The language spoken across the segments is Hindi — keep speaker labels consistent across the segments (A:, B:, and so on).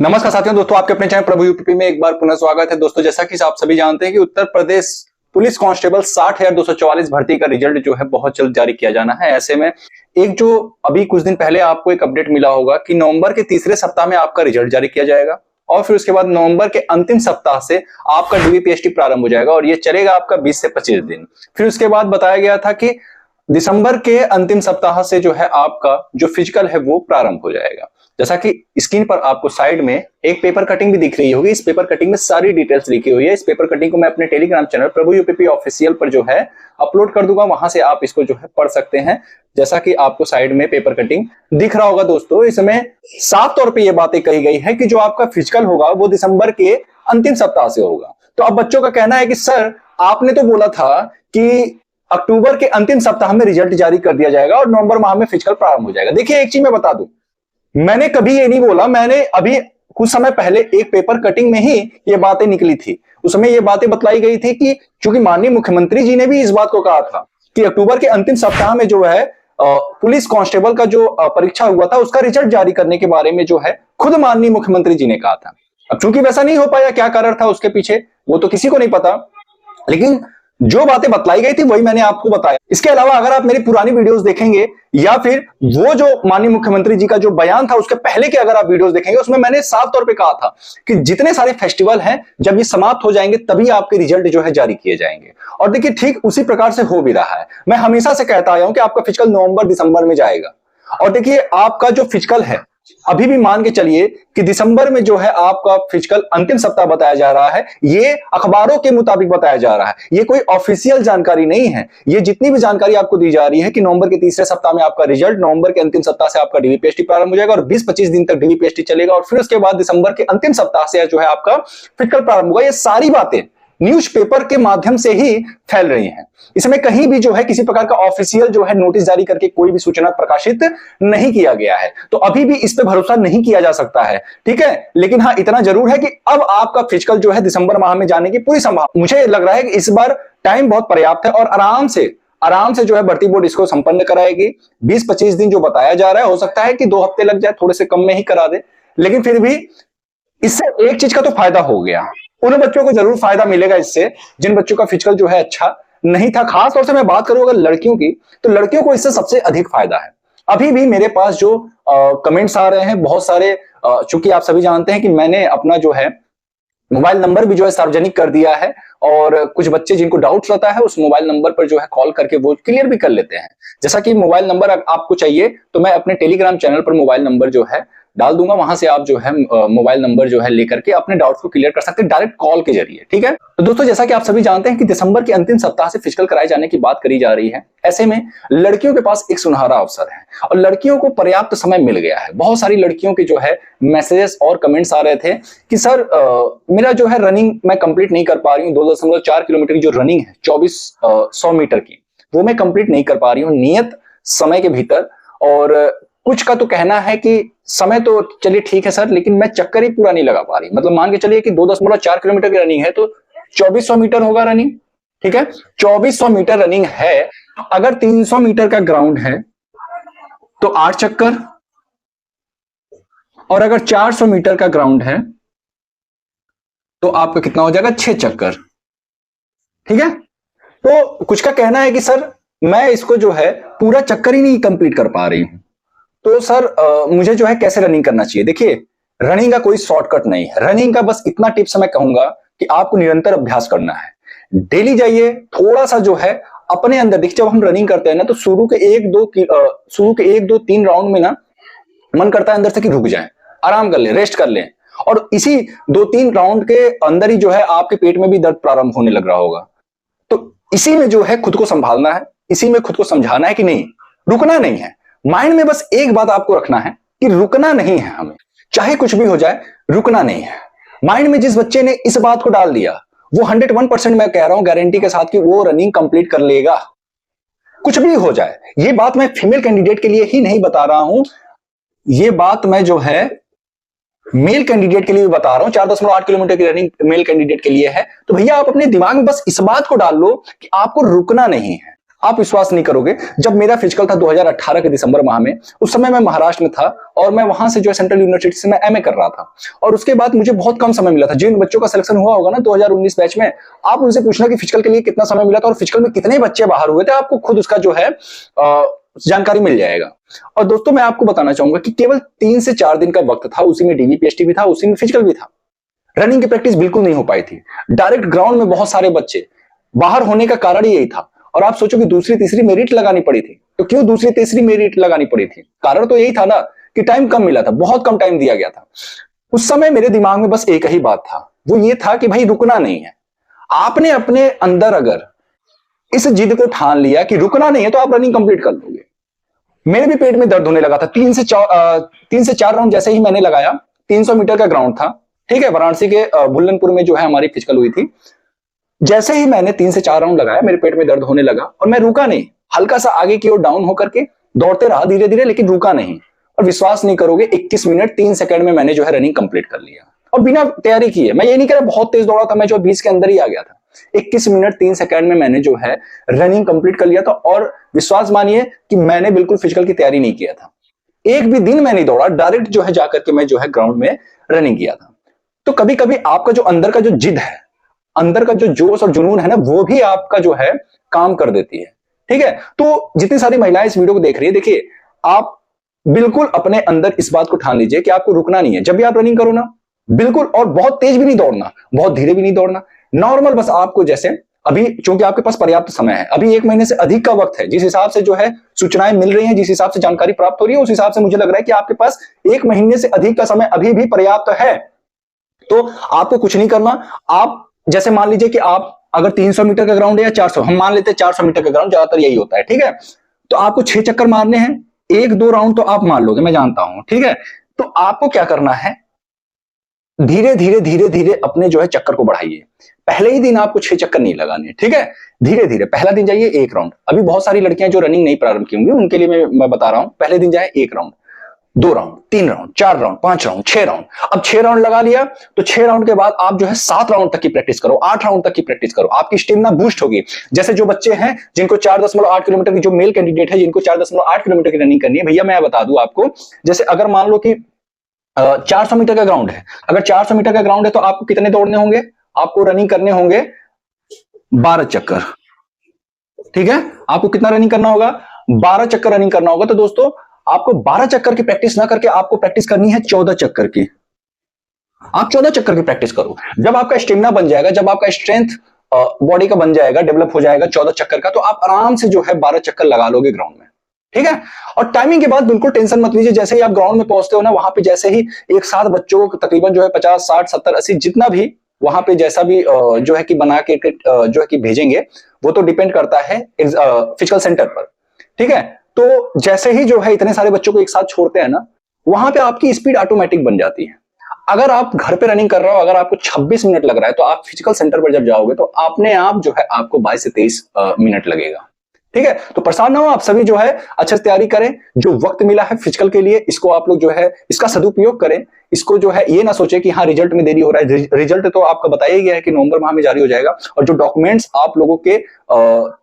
A: नमस्कार साथियों, दोस्तों आपके अपने चैनल प्रभु यूपी में एक बार पुनः स्वागत है। दोस्तों जैसा कि आप सभी जानते हैं कि उत्तर प्रदेश पुलिस कांस्टेबल 60,244 भर्ती का रिजल्ट जो है बहुत जल्द जारी किया जाना है। ऐसे में एक जो अभी कुछ दिन पहले आपको एक अपडेट मिला होगा कि नवंबर के तीसरे सप्ताह में आपका रिजल्ट जारी किया जाएगा और फिर उसके बाद नवंबर के अंतिम सप्ताह से आपका डीवीपीएसटी प्रारंभ हो जाएगा और ये चलेगा आपका 20 से 25 दिन। फिर उसके बाद बताया गया था कि दिसंबर के अंतिम सप्ताह से जो है आपका जो फिजिकल है वो प्रारंभ हो जाएगा। जैसा कि स्क्रीन पर आपको साइड में एक पेपर कटिंग भी दिख रही होगी। इस पेपर कटिंग में सारी डिटेल्स लिखी हुई है। इस पेपर कटिंग को मैं अपने टेलीग्राम चैनल प्रभु यूपी ऑफिशियल पर जो है अपलोड कर दूंगा, वहां से आप इसको जो है पढ़ सकते हैं। जैसा कि आपको साइड में पेपर कटिंग दिख रहा होगा दोस्तों, इसमें साफ तौर पर यह बातें कही गई है कि जो आपका फिजिकल होगा वो दिसंबर के अंतिम सप्ताह से होगा। तो अब बच्चों का कहना है कि सर आपने तो बोला था कि अक्टूबर के अंतिम सप्ताह में रिजल्ट जारी कर दिया जाएगा और नवंबर माह में फिजिकल प्रारंभ हो जाएगा। देखिए एक चीज मैं बता दूं, मैंने कभी ये नहीं बोला। मैंने अभी कुछ समय पहले एक पेपर कटिंग में ही ये बातें निकली थी, उसमें ये बातें बतलाई गई थी कि चूंकि माननीय मुख्यमंत्री जी ने भी इस बात को कहा था कि अक्टूबर के अंतिम सप्ताह में जो है पुलिस कांस्टेबल का जो परीक्षा हुआ था उसका रिजल्ट जारी करने के बारे में जो है खुद माननीय मुख्यमंत्री जी ने कहा था। अब चूंकि वैसा नहीं हो पाया, क्या कारण था उसके पीछे वो तो किसी को नहीं पता, लेकिन जो बातें बतलाई गई थी वही मैंने आपको बताया। इसके अलावा अगर आप मेरी पुरानी वीडियोस देखेंगे या फिर वो जो माननीय मुख्यमंत्री जी का जो बयान था उसके पहले के अगर आप वीडियोस देखेंगे, उसमें मैंने साफ तौर पे कहा था कि जितने सारे फेस्टिवल हैं जब ये समाप्त हो जाएंगे तभी आपके रिजल्ट जो है जारी किए जाएंगे। और देखिए ठीक उसी प्रकार से हो भी रहा है। मैं हमेशा से कहता आया हूं कि आपका फिजिकल नवंबर दिसंबर में जाएगा। और देखिए आपका जो फिजिकल है अभी भी मान के चलिए कि दिसंबर में जो है आपका फिजिकल अंतिम सप्ताह बताया जा रहा है। ये अखबारों के मुताबिक बताया जा रहा है, ये कोई ऑफिशियल जानकारी नहीं है। ये जितनी भी जानकारी आपको दी जा रही है कि नवंबर के तीसरे सप्ताह में आपका रिजल्ट, नवंबर के अंतिम सप्ताह से आपका डीवीपीएसटी प्रारंभ हो जाएगा और 20-25 दिन तक डीवीपीएसटी चलेगा और फिर उसके बाद दिसंबर के अंतिम सप्ताह से जो है आपका फिजिकल प्रारंभ होगा। ये सारी बातें न्यूज़पेपर के माध्यम से ही फैल रही हैं। इसमें कहीं भी जो है किसी प्रकार का ऑफिशियल जो है नोटिस जारी करके कोई भी सूचना प्रकाशित नहीं किया गया है, तो अभी भी इस पे भरोसा नहीं किया जा सकता है, ठीक है। लेकिन हाँ इतना जरूर है कि अब आपका फिजिकल जो है दिसंबर माह में जाने की पूरी संभावना, मुझे लग रहा है कि इस बार टाइम बहुत पर्याप्त है और आराम से जो है भर्ती बोर्ड इसको संपन्न कराएगी। 20-25 दिन जो बताया जा रहा है, हो सकता है कि 2 हफ्ते लग जाए, थोड़े से कम में ही करा दे, लेकिन फिर भी इससे एक चीज का तो फायदा हो गया। उन बच्चों को जरूर फायदा मिलेगा इससे जिन बच्चों का फिजिकल जो है अच्छा नहीं था। खास तौर से मैं बात करूं अगर लड़कियों की, तो लड़कियों को इससे सबसे अधिक फायदा है। अभी भी मेरे पास जो कमेंट्स आ रहे हैं बहुत सारे, चूंकि आप सभी जानते हैं कि मैंने अपना जो है मोबाइल नंबर भी जो है सार्वजनिक कर दिया है और कुछ बच्चे जिनको डाउट्स रहता है उस मोबाइल नंबर पर जो है कॉल करके वो क्लियर भी कर लेते हैं। जैसा कि मोबाइल नंबर आपको चाहिए तो मैं अपने टेलीग्राम चैनल पर मोबाइल नंबर जो है डाल दूंगा, वहां से आप जो है मोबाइल नंबर जो है लेकर के अपने डाउट्स को क्लियर कर सकते हैं डायरेक्ट कॉल के जरिए, ठीक है। तो दोस्तों जैसा कि आप सभी जानते हैं कि दिसंबर के अंतिम सप्ताह से फिजिकल कराए जाने की बात करी जा रही है। ऐसे में लड़कियों के पास एक सुनहरा अवसर है और लड़कियों को पर्याप्त समय मिल गया है। बहुत सारी लड़कियों के जो है मैसेजेस और कमेंट्स आ रहे थे कि सर मेरा जो है रनिंग मैं कंप्लीट नहीं कर पा रही हूँ। 2.4 किलोमीटर की जो रनिंग है 2400 मीटर की, वो मैं कंप्लीट नहीं कर पा रही हूँ नियत समय के भीतर। और कुछ का तो कहना है कि समय तो चलिए ठीक है सर, लेकिन मैं चक्कर ही पूरा नहीं लगा पा रही। मतलब मान के चलिए कि 2.4 किलोमीटर की रनिंग है तो 2400 मीटर होगा रनिंग, ठीक है। 2400 मीटर रनिंग है, अगर 300 मीटर का ग्राउंड है तो 8 चक्कर, और अगर 400 मीटर का ग्राउंड है तो आपका कितना हो जाएगा, 6 चक्कर, ठीक है। तो कुछ का कहना है कि सर मैं इसको जो है पूरा चक्कर ही नहीं कंप्लीट कर पा रही हूं, तो सर मुझे जो है कैसे रनिंग करना चाहिए। देखिए रनिंग का कोई शॉर्टकट नहीं है। रनिंग का बस इतना टिप्स मैं कहूंगा कि आपको निरंतर अभ्यास करना है, डेली जाइए। थोड़ा सा जो है अपने अंदर देखिए, जब हम रनिंग करते हैं ना तो शुरू के 1-2-3 राउंड में ना मन करता है अंदर से कि रुक जाएं, आराम कर लें, रेस्ट कर लें, और इसी 2-3 राउंड के अंदर ही जो है आपके पेट में भी दर्द प्रारंभ होने लग रहा होगा। तो इसी में जो है खुद को संभालना है, इसी में खुद को समझाना है कि नहीं, रुकना नहीं है। माइंड में बस एक बात आपको रखना है कि रुकना नहीं है, हमें चाहे कुछ भी हो जाए रुकना नहीं है। माइंड में जिस बच्चे ने इस बात को डाल दिया वो 101% मैं कह रहा हूं गारंटी के साथ कि वो रनिंग कंप्लीट कर लेगा, कुछ भी हो जाए। ये बात मैं फीमेल कैंडिडेट के लिए ही नहीं बता रहा हूं, ये बात मैं जो है मेल कैंडिडेट के लिए भी बता रहा हूं। 4.8 किलोमीटर की रनिंग मेल कैंडिडेट के लिए है, तो भैया आप अपने दिमाग में बस इस बात को डाल लो कि आपको रुकना नहीं है। आप विश्वास नहीं करोगे, जब मेरा फिजिकल था 2018 के दिसंबर माह में, उस समय मैं महाराष्ट्र में था और मैं वहां से जो है सेंट्रल यूनिवर्सिटी से मैं एमए कर रहा था और उसके बाद मुझे बहुत कम समय मिला था। जिन बच्चों का सिलेक्शन हुआ होगा ना 2019 बैच में, आप उनसे पूछना कि फिजिकल के लिए कितना समय मिला था और फिजिकल में कितने बच्चे बाहर हुए थे, आपको खुद उसका जो है जानकारी मिल जाएगा। और दोस्तों मैं आपको बताना चाहूंगा कि केवल 3 से 4 दिन का वक्त था, उसी में डीवीपीएसटी भी था, उसी में फिजिकल भी था। रनिंग की प्रैक्टिस बिल्कुल नहीं हो पाई थी। डायरेक्ट ग्राउंड में बहुत सारे बच्चे बाहर होने का कारण यही था। और आप सोचो कि दूसरी तीसरी मेरिट लगानी पड़ी थी, तो क्यों दूसरी तीसरी मेरिट लगानी पड़ी थी? कारण तो यही था ना कि टाइम कम मिला था, बहुत कम टाइम दिया गया था। उस समय मेरे दिमाग में बस एक ही बात था, वो ये था कि भाई रुकना नहीं है। आपने अपने अंदर अगर इस जिद को ठान लिया कि रुकना नहीं है तो आप रनिंग कंप्लीट कर लोगे। मेरे भी पेट में दर्द होने लगा था। 3 से 4 राउंड जैसे ही मैंने लगाया, 300 मीटर का ग्राउंड था, ठीक है, वाराणसी के बुल्लनपुर में जो है हमारी फिजिकल हुई थी। जैसे ही मैंने 3 से 4 राउंड लगाया, मेरे पेट में दर्द होने लगा और मैं रुका नहीं, हल्का सा आगे की ओर डाउन होकर के दौड़ते रहा धीरे धीरे, लेकिन रुका नहीं। और विश्वास नहीं करोगे, 21 मिनट 3 सेकंड में मैंने जो है रनिंग कंप्लीट कर लिया और बिना तैयारी किए। मैं ये नहीं कह रहा बहुत तेज दौड़ा था, मैं जो 20 के अंदर ही आ गया था। 21 मिनट 3 सेकंड में मैंने जो है रनिंग कंप्लीट कर लिया था। और विश्वास मानिए कि मैंने बिल्कुल फिजिकल की तैयारी नहीं किया था, एक भी दिन मैं नहीं दौड़ा, डायरेक्ट जो है जाकर के मैं जो है ग्राउंड में रनिंग किया था। तो कभी कभी आपका जो अंदर का जो जिद है, अंदर का जो जोश और जुनून है ना, वो भी आपका जो है काम कर देती है, ठीक है। तो जितनी सारी महिलाएं इस वीडियो को देख रही है, देखिए आप बिल्कुल अपने अंदर इस बात को ठान लीजिए कि आपको रुकना नहीं है। जब भी आप रनिंग करो ना, बिल्कुल, और बहुत तेज भी नहीं दौड़ना, बहुत धीरे भी नहीं दौड़ना, नॉर्मल, बस आपको जैसे अभी चूंकि आपके पास पर्याप्त समय है, अभी 1 महीने से अधिक का वक्त है, जिस हिसाब से जो है सूचनाएं मिल रही हैं, जिस हिसाब से जानकारी प्राप्त हो रही है, उस हिसाब से मुझे लग रहा है कि आपके पास 1 महीने से अधिक का समय अभी भी पर्याप्त है। तो आपको कुछ नहीं करना। आप जैसे मान लीजिए कि आप अगर 300 मीटर का ग्राउंड है या 400, हम मान लेते हैं 400 मीटर का ग्राउंड, ज्यादातर यही होता है, ठीक है। तो आपको 6 चक्कर मारने हैं, 1-2 राउंड तो आप मार लोगे, मैं जानता हूं, ठीक है। तो आपको क्या करना है, धीरे धीरे धीरे धीरे अपने जो है चक्कर को बढ़ाइए। पहले ही दिन आपको 6 चक्कर नहीं लगाने, ठीक है। धीरे धीरे पहला दिन जाइए 1 राउंड। अभी बहुत सारी लड़कियां जो रनिंग नहीं प्रारंभ की होंगी, उनके लिए मैं बता रहा हूं, पहले दिन जाए 1 round, 2 round, 3 round, 4 round, 5 round, 6 round. अब 6 राउंड लगा लिया तो 6 राउंड के बाद आप जो है 7 राउंड तक की प्रैक्टिस करो, 8 राउंड तक की प्रैक्टिस करो, आपकी स्टेमिना बूस्ट होगी। जैसे जो बच्चे हैं जिनको 4.8 किलोमीटर की, जो मेल कैंडिडेट है जिनको 4.8 किलोमीटर की रनिंग करनी है, भैया मैं बता दूं आपको, जैसे अगर मान लो कि 400 मीटर का ग्राउंड है, अगर 400 मीटर का ग्राउंड है तो आपको कितने दौड़ने होंगे, आपको रनिंग करने होंगे 12 चक्कर, ठीक है। आपको कितना रनिंग करना होगा, 12 चक्कर रनिंग करना होगा। तो दोस्तों आपको 12 चक्कर की प्रैक्टिस ना करके आपको प्रैक्टिस करनी है 14 चक्कर की। आप 14 चक्कर की प्रैक्टिस करो। जब आपका स्टेमिना बन जाएगा, जब आपका स्ट्रेंथ बॉडी का बन जाएगा, डेवलप हो जाएगा 14 चक्कर का, तो आप आराम से जो है 12 चक्कर लगा लोगे ग्राउंड में, ठीक है। और टाइमिंग के बाद बिल्कुल टेंशन मत लीजिए। जैसे ही आप ग्राउंड में पहुंचते हो ना, वहां पे जैसे ही एक साथ बच्चों को तकरीबन जो है 50, 60, 70, 80 जितना भी वहां पे जैसा भी जो है कि बना के जो है कि भेजेंगे, वो तो डिपेंड करता है फिजिकल सेंटर पर, ठीक है। तो जैसे ही जो है इतने सारे बच्चों को एक साथ छोड़ते हैं ना, वहां पे आपकी स्पीड ऑटोमेटिक बन जाती है। अगर आप घर पे रनिंग कर रहे हो, अगर आपको 26 मिनट लग रहा है, तो आप फिजिकल सेंटर पर जब जाओगे तो अपने आप जो है आपको 22 से 23 मिनट लगेगा, ठीक है। तो परेशान ना हो, आप सभी जो है अच्छे से तैयारी करें। जो वक्त मिला है फिजिकल के लिए, इसको आप लोग जो है इसका सदुपयोग करें। इसको जो है ये ना सोचे कि हाँ रिजल्ट में देरी हो रहा है, रिजल्ट तो आपका बताया गया है कि नवंबर माह में जारी हो जाएगा। और जो डॉक्यूमेंट्स आप लोगों के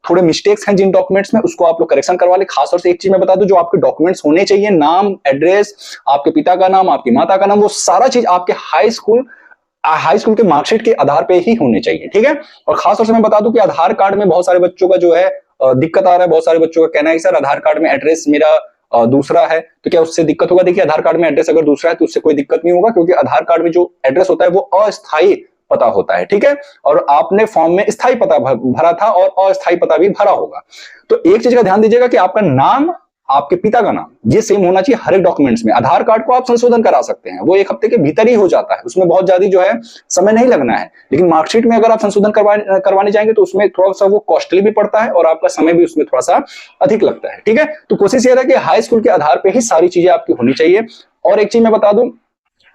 A: थोड़े मिस्टेक्स हैं जिन डॉक्यूमेंट्स में, उसको आप लोग करेक्शन करवा ले। खासतौर से एक चीज मैं बता दूं, जो आपके डॉक्यूमेंट्स होने चाहिए, नाम, एड्रेस, आपके पिता का नाम, आपकी माता का नाम, वो सारा चीज आपके हाई स्कूल के मार्कशीट के आधार पे ही होने चाहिए, ठीक है। और खासतौर से मैं बता दूं कि आधार कार्ड में बहुत सारे बच्चों का जो है दिक्कत आ रहा है। बहुत सारे बच्चों का कहना है कि सर आधार कार्ड में एड्रेस मेरा दूसरा है, तो क्या उससे दिक्कत होगा? देखिए आधार कार्ड में एड्रेस अगर दूसरा है तो उससे कोई दिक्कत नहीं होगा, क्योंकि आधार कार्ड में जो एड्रेस होता है वो अस्थायी पता होता है, ठीक है। और आपने फॉर्म में स्थायी पता भरा था और अस्थायी पता भी भरा होगा। तो एक चीज का ध्यान दीजिएगा कि आपका नाम, आपके पिता का नाम, ये सेम होना चाहिए हर एक डॉक्यूमेंट्स में। आधार कार्ड को आप संशोधन करा सकते हैं, वो 1 हफ्ते के भीतर ही हो जाता है, उसमें बहुत ज्यादा जो है समय नहीं लगना है। लेकिन मार्कशीट में अगर आप संशोधन करवाने जाएंगे तो उसमें थोड़ा सा वो कॉस्टली भी पड़ता है और आपका समय भी उसमें थोड़ा सा अधिक लगता है, ठीक है। तो कोशिश ये है कि हाई स्कूल के आधार पर ही सारी चीजें आपकी होनी चाहिए। और एक चीज मैं बता दूं,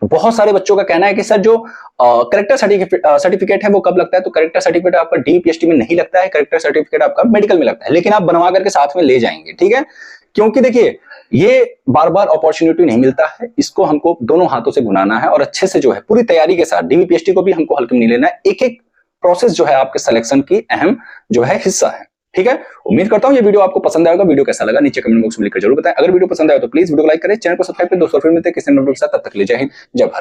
A: बहुत सारे बच्चों का कहना है कि सर जो करेक्टर सर्टिफिकेट है वो कब लगता है? तो करेक्टर सर्टिफिकेट आपका डीपीएसटी में नहीं लगता है, करेक्टर सर्टिफिकेट आपका मेडिकल में लगता है, लेकिन आप बनवा करके साथ में ले जाएंगे, ठीक है। क्योंकि देखिए ये बार बार अपॉर्चुनिटी नहीं मिलता है, इसको हमको दोनों हाथों से भुनाना है और अच्छे से जो है पूरी तैयारी के साथ, डीवीपीएसटी को भी हमको हल्के में नहीं लेना है। एक एक प्रोसेस जो है आपके सिलेक्शन की अहम जो है हिस्सा है। ठीक है, उम्मीद करता हूं ये वीडियो आपको पसंद आएगा। वीडियो कैसा लगा नीचे कमेंट बॉक्स में लिखकर जरूर बताएं। अगर वीडियो पसंद आया तो प्लीज वीडियो को लाइक करें, चैनल को सब्सक्राइब करें, दोस्तों फिर मिलते हैं किसी नए वीडियो के साथ। तब तक के लिए जय हिंद, जय भारत।